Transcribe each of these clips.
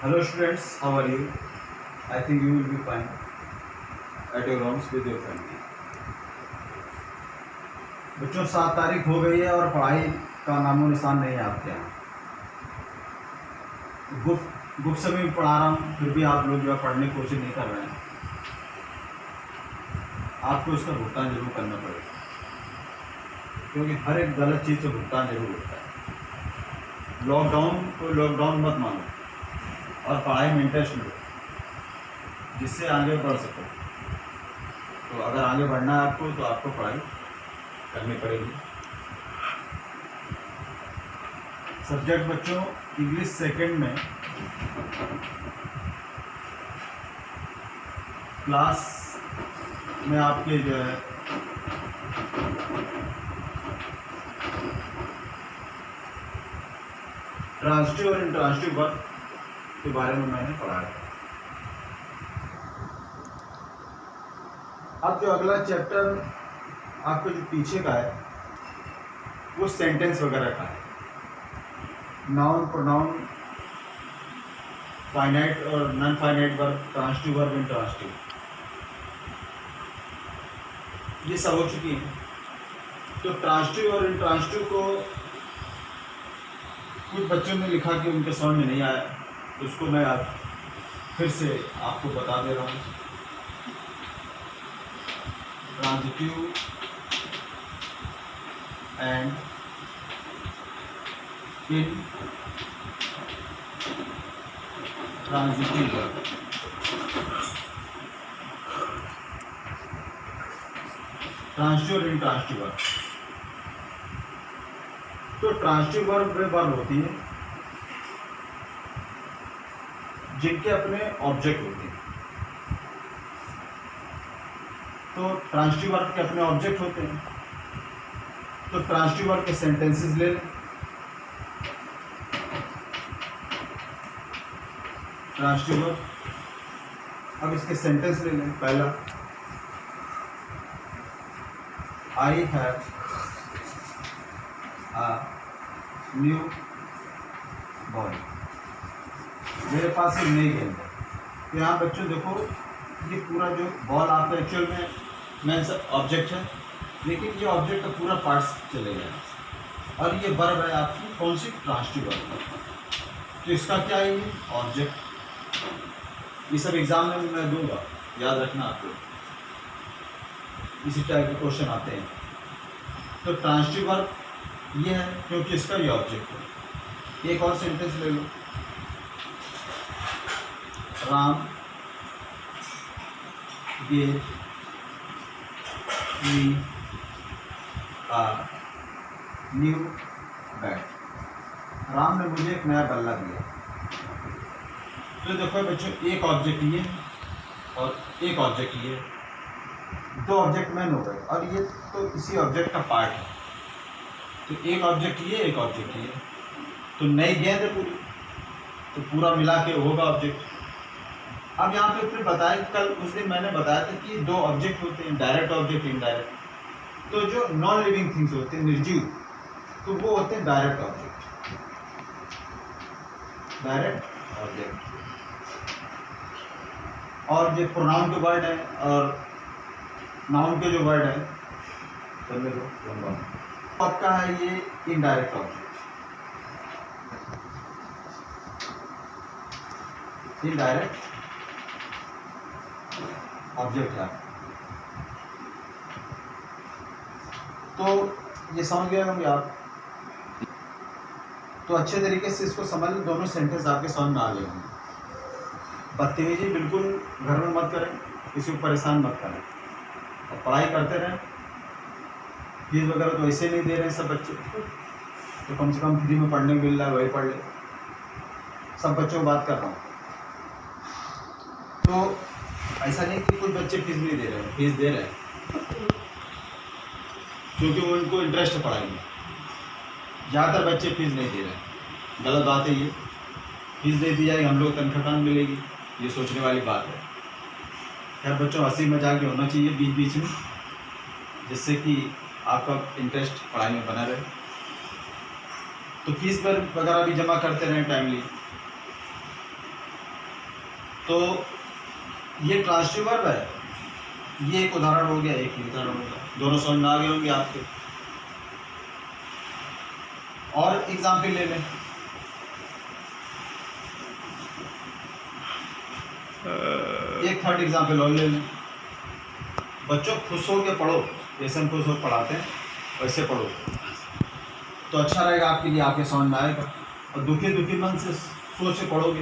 Hello students, how are you? I think you will be fine at your homes with your family. बच्चों 7 तारीख हो गई है और पढ़ाई का नामो निशान नहीं है आपके यहाँ। बुक से भी पढ़ा रहा हूँ, फिर भी आप लोग जो है पढ़ने की कोशिश नहीं कर रहे हैं। आपको उसका भुगतान जरूर करना पड़ेगा, क्योंकि हर एक गलत चीज़ से भुगतान जरूर होता है। लॉकडाउन को लॉकडाउन मत मानो और पढ़ाई में इंटरेस्ट लो, जिससे आगे बढ़ सको। तो अगर आगे बढ़ना है आपको, तो आपको पढ़ाई करनी पड़ेगी। सब्जेक्ट बच्चों इंग्लिश सेकंड में क्लास में आपके जो है ट्रांजिटिव और इंट्रांजिटिव वर्ब के बारे में मैंने पढ़ाया। अब जो अगला चैप्टर आपको जो पीछे का है वो सेंटेंस वगैरह का है। नाउन, प्रोनाउन, फाइनाइट और non finite verb, transitive verb, intransitive, ये सब हो चुकी है। तो ट्रांजिटिव और इंट्रांजिटिव को कुछ बच्चों ने लिखा कि उनके समझ में नहीं आया, तो उसको मैं आज फिर से आपको बता दे रहा हूँ। Transitive and intransitive verb. Transitive और इंट्रांजिटिव वर्ब। तो ट्रांजिटिव वर्ब वे वर्ब होती है जिनके अपने ऑब्जेक्ट होते हैं। तो ट्रांजिटिव वर्ब के अपने ऑब्जेक्ट होते हैं, तो ट्रांजिटिव वर्ब के सेंटेंसेस ले लें। ट्रांजिटिव वर्ब, अब इसके सेंटेंस ले लें। पहला, I have a new ball. मेरे पास एक नई गेंद है। तो यहाँ बच्चों देखो, ये पूरा जो बॉल आपका एक्चुअल में मेन ऑब्जेक्ट है, लेकिन ये ऑब्जेक्ट का पूरा पार्ट्स चले गए और ये वर्ब है आपकी कौन सी? Transitive verb. तो इसका क्या है? ये ऑब्जेक्ट। ये सब एग्जाम में मैं दूंगा, याद रखना आपको, इसी टाइप के क्वेश्चन आते हैं। तो ट्रांजिटिव वर्ब ये है क्योंकि इसका ये ऑब्जेक्ट है। एक और सेंटेंस ले लो, Ram gave me a new bat। Ram ने मुझे एक नया बल्ला दिया। तो देखो बच्चों, एक ऑब्जेक्ट ये और एक ऑब्जेक्ट ये, दो ऑब्जेक्ट मैन हो गए और ये तो इसी ऑब्जेक्ट का पार्ट है। तो एक ऑब्जेक्ट ये, एक ऑब्जेक्ट ये, तो नई गेंद है पूरी, तो पूरा मिला के होगा ऑब्जेक्ट। अब यहाँ पे फिर बताया, कल उस दिन मैंने बताया था कि दो ऑब्जेक्ट होते हैं, डायरेक्ट ऑब्जेक्ट, इनडायरेक्ट। तो जो नॉन लिविंग थिंग्स होते हैं, निर्जीव, तो वो होते हैं डायरेक्ट ऑब्जेक्ट। Direct object. और जो प्रोनाउन के वर्ड है और नाउन के जो वर्ड है, समझ लो लंबा, पक्का है ये इनडायरेक्ट ऑब्जेक्ट। इनडायरेक्ट ऑब्जेक्ट है। तो ये समझ गए होंगे आप। तो अच्छे तरीके से इसको समझ लो, दोनों सेंटेंस आपके समझ में आ गए होंगे। बदतमीजी बिल्कुल घर में मत करें, किसी को परेशान मत करें और पढ़ाई करते रहें। फीस वगैरह तो ऐसे नहीं दे रहे हैं सब बच्चे, तो कम से कम फ्री में पढ़ने को मिल रहा है, वही पढ़ ले। सब बच्चों को बात कर रहा हूँ। तो ऐसा नहीं कि कुछ बच्चे फीस नहीं दे रहे हैं, फीस दे रहे हैं क्योंकि उनको इंटरेस्ट है पढ़ाई में। ज़्यादातर बच्चे फीस नहीं दे रहे हैं, गलत बात है ये। फीस दे दी जाएगी, हम लोग तनख्वाह कहाँ मिलेगी, ये सोचने वाली बात है। खैर बच्चों, हंसी मजाक भी होना चाहिए बीच बीच में, जिससे कि आपका इंटरेस्ट पढ़ाई में बना रहे। तो फीस पर वगैरह भी जमा करते रहें टाइमली। तो ये ट्रांसिटिव वर्ब है, ये एक उदाहरण हो गया, एक ही उदाहरण होगा, दोनों समझ में आ गए होंगे आपके। और एग्जाम्पल ले लें, एक थर्ड एग्जाम्पल और ले लें। बच्चों खुश हो के पढ़ो, जैसे हम खुश हो पढ़ाते हैं वैसे पढ़ो तो अच्छा रहेगा आपके लिए, आपके समझ में आएगा। और दुखी दुखी मन से सोच के पढ़ोगे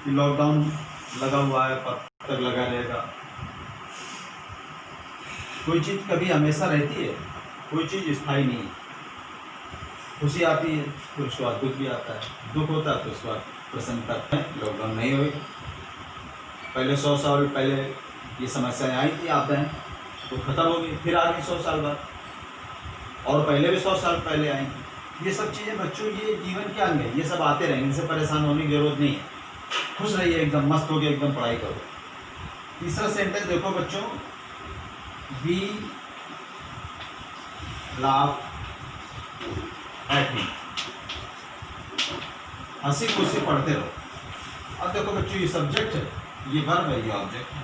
कि लॉकडाउन लगा हुआ है, कब तक लगा रहेगा। कोई चीज़ कभी हमेशा रहती है, कोई चीज़ स्थायी नहीं है। खुशी आती है तो उसके बाद दुख भी आता है, दुख होता है तो उसके बाद प्रसन्नता। लॉकडाउन नहीं हुई, पहले 100 साल पहले ये समस्याएं आई थी, आपदाएं, तो ख़त्म हो गई, फिर आ गई 100 साल बाद, और पहले भी 100 साल पहले आई। ये सब चीज़ें बच्चों ये जीवन के अंग है, ये सब आते रहेंगे, इनसे परेशान होने की जरूरत नहीं है। खुश रहिए, एकदम मस्त होकर एकदम पढ़ाई करो। तीसरा सेंटेंस देखो बच्चों, वी लाफ एट हिम, हंसी खुशी पढ़ते रहो। अब देखो बच्चों, ये सब्जेक्ट है, ये वर्ब है, ये ऑब्जेक्ट है।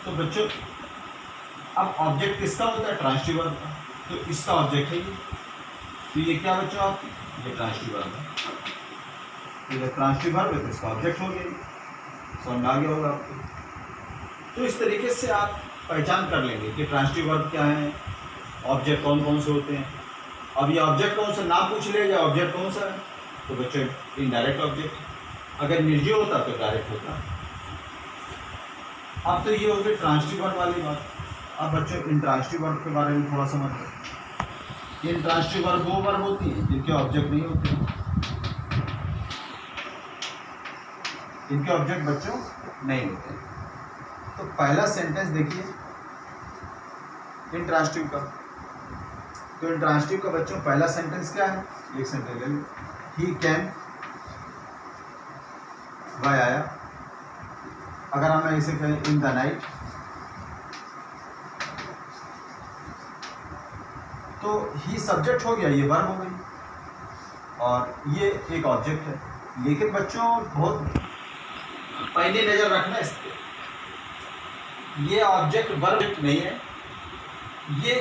तो बच्चों अब ऑब्जेक्ट किसका होता है? ट्रांसिटिव वर्ब का, तो इसका ऑब्जेक्ट है ये। तो ये क्या बच्चों आपकी, ये ट्रांसिटिव वर्ब है। तो जब ट्रांसिटिव वर्ब है तो इसका ऑब्जेक्ट हो गया, समझ में आ गया होगा आपको। तो इस तरीके से आप पहचान कर लेंगे कि ट्रांसिटिव वर्ब क्या है, ऑब्जेक्ट कौन कौन से होते हैं। अब ये ऑब्जेक्ट कौन सा, नाम पूछ लिया ऑब्जेक्ट कौन सा है, तो बच्चों इनडायरेक्ट ऑब्जेक्ट। अगर निर्जीव होता तो डायरेक्ट होता। अब तो ये हो गई ट्रांसिटिव वर्ब वाली बात। अब बच्चों इंट्रांसिटिव वर्ब के बारे में थोड़ा समझ लो। इंट्रांसिटिव वर्ब वो वर्ब होती है जिनके ऑब्जेक्ट नहीं होते, इनके ऑब्जेक्ट बच्चों नहीं होते। तो पहला सेंटेंस देखिए इंट्रांसिटिव का। तो इंट्रांसिटिव का बच्चों पहला सेंटेंस क्या है, एक सेंटेंस ले लो, ही कैम, वह आया। अगर हम ऐसे कहें इन द नाइट, तो ही सब्जेक्ट हो गया, ये वर्ब हो गई, और ये एक ऑब्जेक्ट है। लेकिन बच्चों बहुत पहले नजर रखना इस पे, ये ऑब्जेक्ट वर्ब नहीं है, ये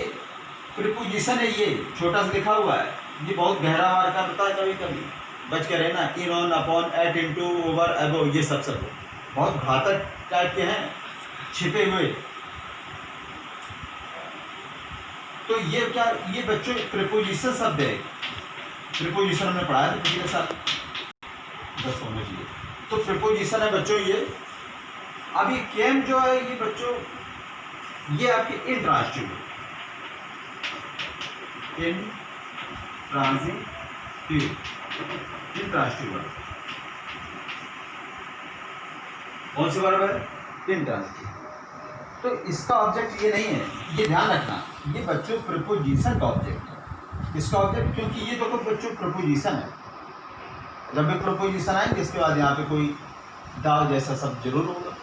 प्रीपोजिशन है। ये छोटा सा लिखा हुआ है, ये बहुत गहरा वार करता है, कभी कभी बच के रहना। In, on, upon, at, into, over, above, ये सब बहुत घातक टाइप के हैं, छिपे हुए। तो ये क्या, ये बच्चों प्रीपोजिशन शब्द है। प्रीपोजिशन हमने पढ़ा है पिछले साल, बस होना चाहिए। तो प्रीपोजिशन है बच्चों ये। अब ये केम जो है ये बच्चों, ये आपकी इंट्रांसिटिव, इंट्रांसिटिव वर्ब। कौन सी वर्ब है? इंट्रांसिटिव। तो इसका ऑब्जेक्ट ये नहीं है, ये ध्यान रखना, ये बच्चों प्रीपोजिशन का ऑब्जेक्ट है। इसका ऑब्जेक्ट, क्योंकि ये देखो बच्चों प्रीपोजिशन है, जब भी प्रीपोजिशन आएंगे इसके बाद यहाँ पे कोई दा जैसा सब जरूर होगा,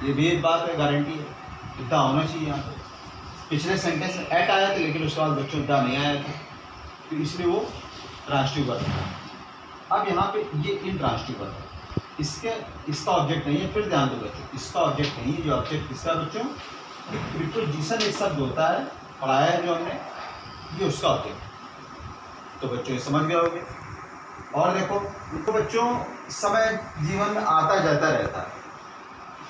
ये भी एक बात है, गारंटी है, दा होना चाहिए यहाँ पे। पिछले सेंटेंस में एट आया था, लेकिन उसके बाद बच्चों दा नहीं आया था, तो इसलिए वो ट्रांसिटिव वर्ब है। अब यहाँ पे ये इंट्रांसिटिव वर्ब है, इसका ऑब्जेक्ट नहीं है। फिर ध्यान दो बच्चों, इसका ऑब्जेक्ट नहीं है। जो ऑब्जेक्ट किसका बच्चों, प्रीपोजिशन एक शब्द होता है, पढ़ाया है जो हमने, ये उसका ऑब्जेक्ट। तो बच्चों ये समझ गए होंगे। और देखो तो बच्चों, समय जीवन में आता जाता रहता है,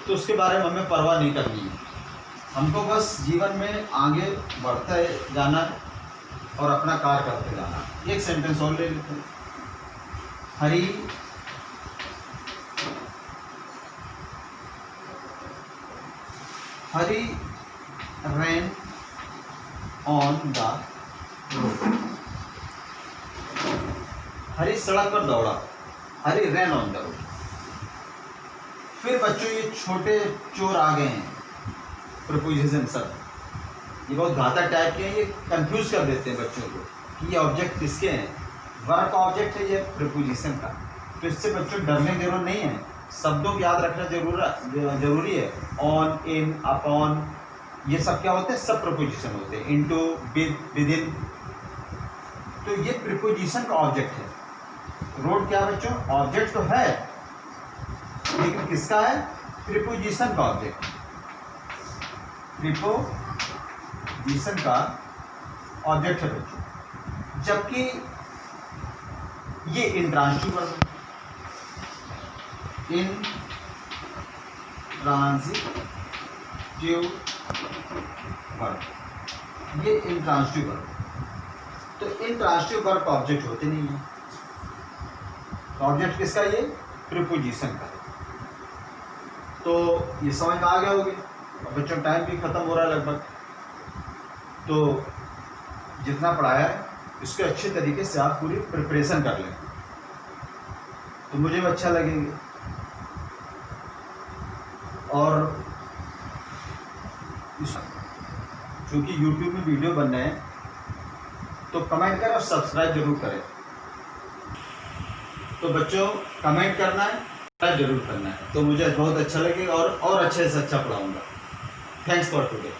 तो उसके बारे में हमें परवाह नहीं करनी है। हमको बस जीवन में आगे बढ़ते जाना और अपना कार्य करते जाना। एक सेंटेंस और ले लेते हैं, हरी रैन ऑन द रोड। हरी सड़क पर दौड़ा, हरी रैन ऑन द रोड। फिर बच्चों ये छोटे चोर आ गए हैं, प्रीपोजिशन सब, ये बहुत घातक टाइप के हैं, ये कंफ्यूज कर देते हैं बच्चों को कि ये ऑब्जेक्ट किसके हैं। वर्ब का ऑब्जेक्ट है ये प्रीपोजिशन का। तो इससे बच्चों डरने की जरूरत नहीं है, शब्दों को याद रखना जरूरी है। ऑन, इन, अपॉन, ये सब क्या होते हैं, सब प्रीपोजिशन होते हैं। इनटू, विद इन, तो ये प्रीपोजिशन का ऑब्जेक्ट है। रोड क्या बच्चों, ऑब्जेक्ट तो है, लेकिन किसका है? प्रीपोजिशन का ऑब्जेक्ट, प्रीपोजिशन का ऑब्जेक्ट है बच्चों, जबकि ये इंट्रांसिटिव वर्ब है, इंट्रांसिटिव वर्ब, ये इंट्रांसिटिव वर्ब। तो इंट्रांसिटिव वर्ब का ऑब्जेक्ट होते नहीं है, तो ऑब्जेक्ट किसका? ये प्रीपोजिशन का है। तो ये समझ में आ गया होगा। बच्चों टाइम भी खत्म हो रहा है लगभग, तो जितना पढ़ाया है इसके अच्छे तरीके से आप पूरी प्रिपरेशन कर लें, तो मुझे भी अच्छा लगेंगे। और क्योंकि YouTube में वीडियो बन रहे हैं, तो कमेंट करें और सब्सक्राइब जरूर करें। तो बच्चों कमेंट करना है, सब्सक्राइब जरूर करना है, तो मुझे बहुत अच्छा लगेगा और अच्छे से अच्छा पढ़ाऊंगा। Thanks for today.